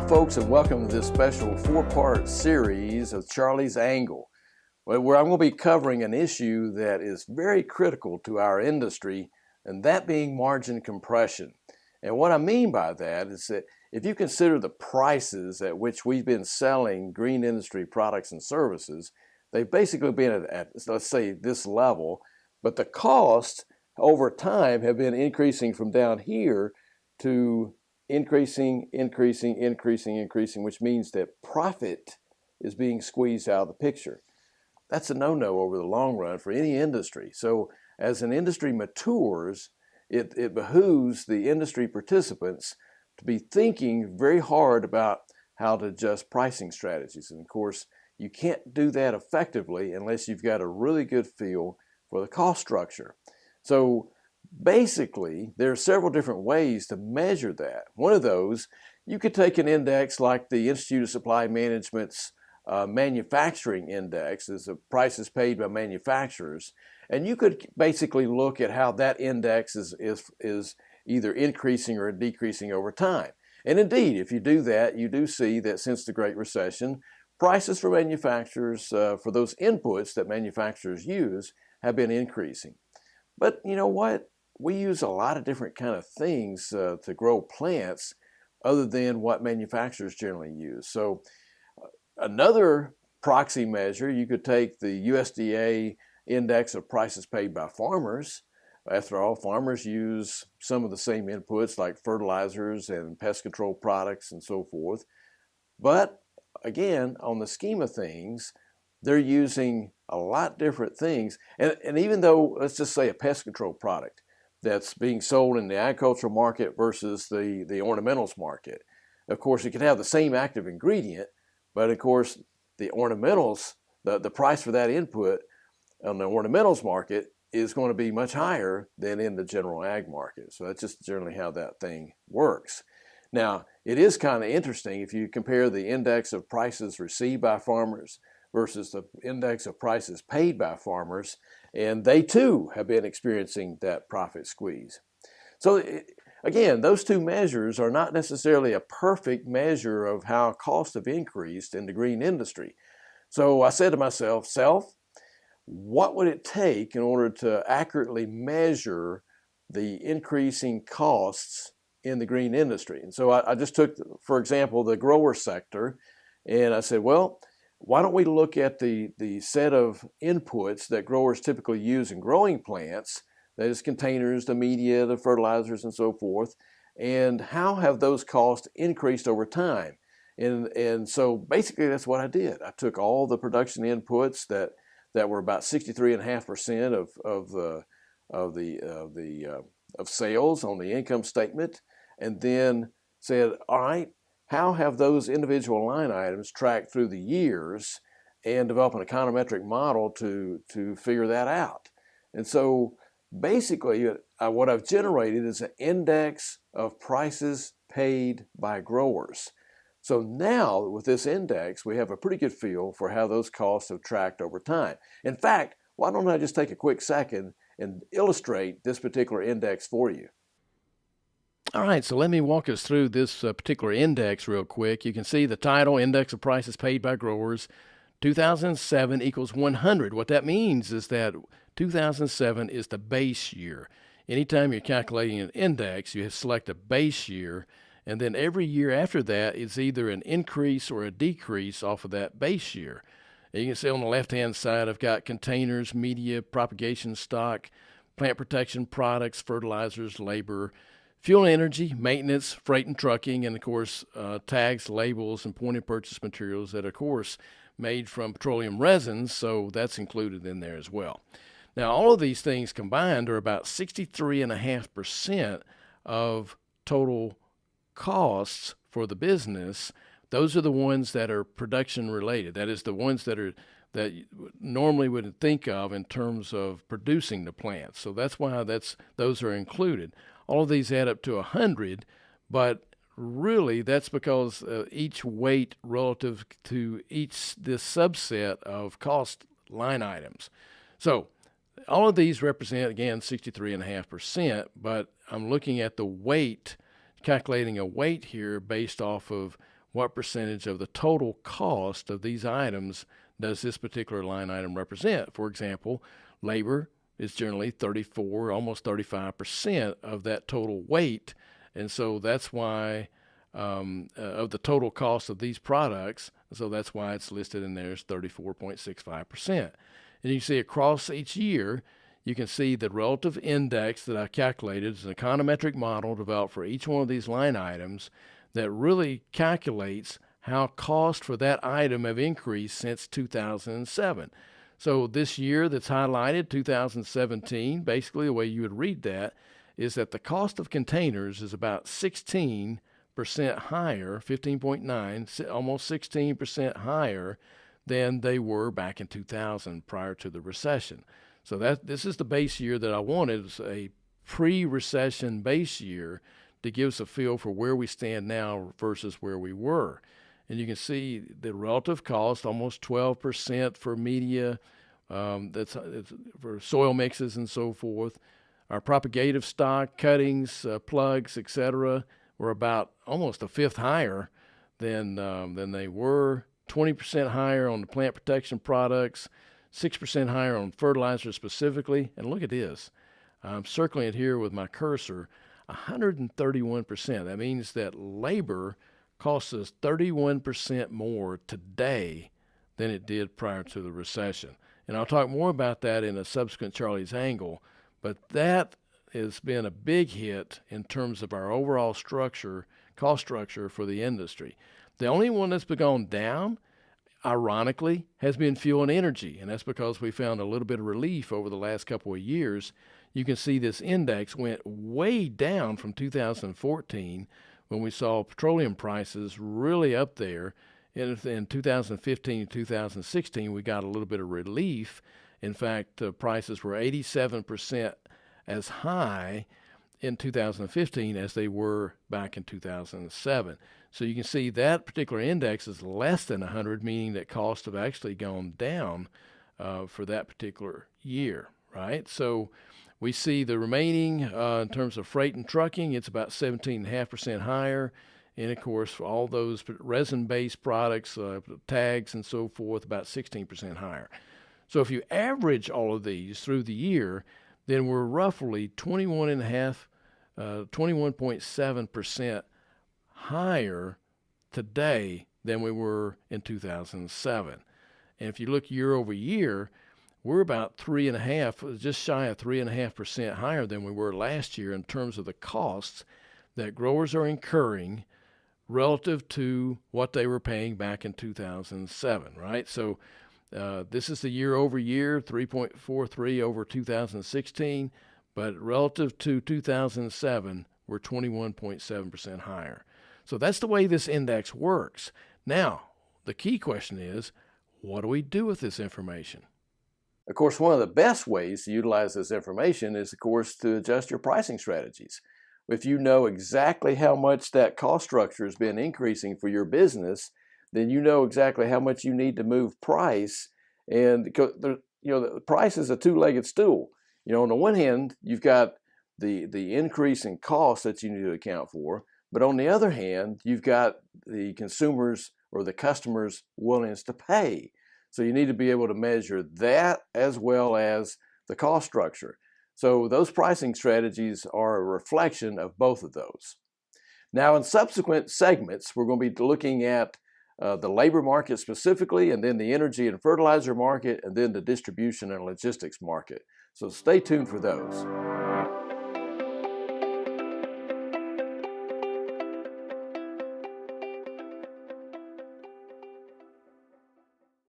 folks, and welcome to this special four-part series of Charlie's Angle, where I'm going to be covering an issue that is very critical to our industry, and that being margin compression. And what I mean by that is that if you consider the prices at which we've been selling green industry products and services, they've basically been at let's say, this level, but the costs over time have been increasing from down here to increasing, which means that profit is being squeezed out of the picture. That's a no-no over the long run for any industry. So as an industry matures, it behooves the industry participants to be thinking very hard about how to adjust pricing strategies. And of course, you can't do that effectively unless you've got a really good feel for the cost structure. So basically, there are several different ways to measure that. One of those, you could take an index like the Institute of Supply Management's manufacturing index, is the prices paid by manufacturers, and you could basically look at how that index is either increasing or decreasing over time. And indeed, if you do that, you do see that since the Great Recession, prices for manufacturers, for those inputs that manufacturers use, have been increasing. But you know what? We use a lot of different kind of things to grow plants other than what manufacturers generally use. So another proxy measure, you could take the USDA index of prices paid by farmers. After all, farmers use some of the same inputs like fertilizers and pest control products and so forth. But again, on the scheme of things, they're using a lot different things. And even though, let's just say a pest control product that's being sold in the agricultural market versus the ornamentals market, of course, it can have the same active ingredient, but of course, the ornamentals, the price for that input on the ornamentals market is going to be much higher than in the general ag market. So that's just generally how that thing works. Now, it is kind of interesting if you compare the index of prices received by farmers versus the index of prices paid by farmers, and they too have been experiencing that profit squeeze. So again, those two measures are not necessarily a perfect measure of how costs have increased in the green industry. So I said to myself, what would it take in order to accurately measure the increasing costs in the green industry? And so I just took, for example, the grower sector, and I said, well, why don't we look at the set of inputs that growers typically use in growing plants, that is containers, the media, the fertilizers, and so forth, and how have those costs increased over time? And so basically that's what I did. I took all the production inputs that were about 63.5% of sales on the income statement, and then said, all right, how have those individual line items tracked through the years, and develop an econometric model to figure that out? And so basically what I've generated is an index of prices paid by growers. So now with this index, we have a pretty good feel for how those costs have tracked over time. In fact, why don't I just take a quick second and illustrate this particular index for you? All right, so let me walk us through this particular index real quick. You can see the title, Index of Prices Paid by Growers. 2007 equals 100. What that means is that 2007 is the base year. Anytime you're calculating an index, you select a base year, and then every year after that is either an increase or a decrease off of that base year. And you can see on the left-hand side, I've got containers, media, propagation stock, plant protection products, fertilizers, labor, fuel and energy, maintenance, freight and trucking, and of course, tags, labels, and point of purchase materials that are, of course, made from petroleum resins, so that's included in there as well. Now, all of these things combined are about 63.5% of total costs for the business. Those are the ones that are production related. That is the ones that you normally would think of in terms of producing the plant. So that's why those are included. All of these add up to 100, but really that's because each weight relative to this subset of cost line items. So all of these represent, again, 63.5%, but I'm looking at the weight, calculating a weight here based off of what percentage of the total cost of these items does this particular line item represent. For example, labor is generally 34, almost 35% of that total weight. And so that's why of the total cost of these products, so that's why it's listed in there as 34.65%. And you see across each year, you can see the relative index that I calculated is an econometric model developed for each one of these line items that really calculates how costs for that item have increased since 2007. So this year that's highlighted, 2017, basically the way you would read that is that the cost of containers is about 16% higher, 15.9, almost 16% higher than they were back in 2000 prior to the recession. So this is the base year that I wanted, is a pre-recession base year to give us a feel for where we stand now versus where we were. And you can see the relative cost, almost 12% for media, that's for soil mixes and so forth. Our propagative stock, cuttings, plugs, etc., were about almost a fifth higher than they were. 20% higher on the plant protection products, 6% higher on fertilizer specifically. And look at this. I'm circling it here with my cursor. 131%. That means that labor costs us 31% more today than it did prior to the recession. And I'll talk more about that in a subsequent Charlie's Angle, but that has been a big hit in terms of our overall structure, cost structure for the industry. The only one that's gone down, ironically, has been fuel and energy, and that's because we found a little bit of relief over the last couple of years. You can see this index went way down from 2014 when we saw petroleum prices really up there. In 2015 and 2016, we got a little bit of relief. In fact, prices were 87% as high in 2015 as they were back in 2007. So you can see that particular index is less than 100, meaning that costs have actually gone down for that particular year, right? So we see the remaining in terms of freight and trucking, it's about 17.5% higher. And of course, for all those resin-based products, tags and so forth, about 16% higher. So if you average all of these through the year, then we're roughly 21.7% higher today than we were in 2007. And if you look year over year, we're about 3.5%, just shy of 3.5% higher than we were last year in terms of the costs that growers are incurring relative to what they were paying back in 2007, right? So this is the year over year, 3.43 over 2016, but relative to 2007, we're 21.7% higher. So that's the way this index works. Now, the key question is, what do we do with this information? Of course, one of the best ways to utilize this information is, of course, to adjust your pricing strategies. If you know exactly how much that cost structure has been increasing for your business, then you know exactly how much you need to move price. And the price is a two-legged stool. On the one hand, you've got the increase in cost that you need to account for, but on the other hand, you've got the consumers or the customers' willingness to pay. So you need to be able to measure that as well as the cost structure. So those pricing strategies are a reflection of both of those. Now, in subsequent segments, we're going to be looking at the labor market specifically, and then the energy and fertilizer market, and then the distribution and logistics market. So stay tuned for those.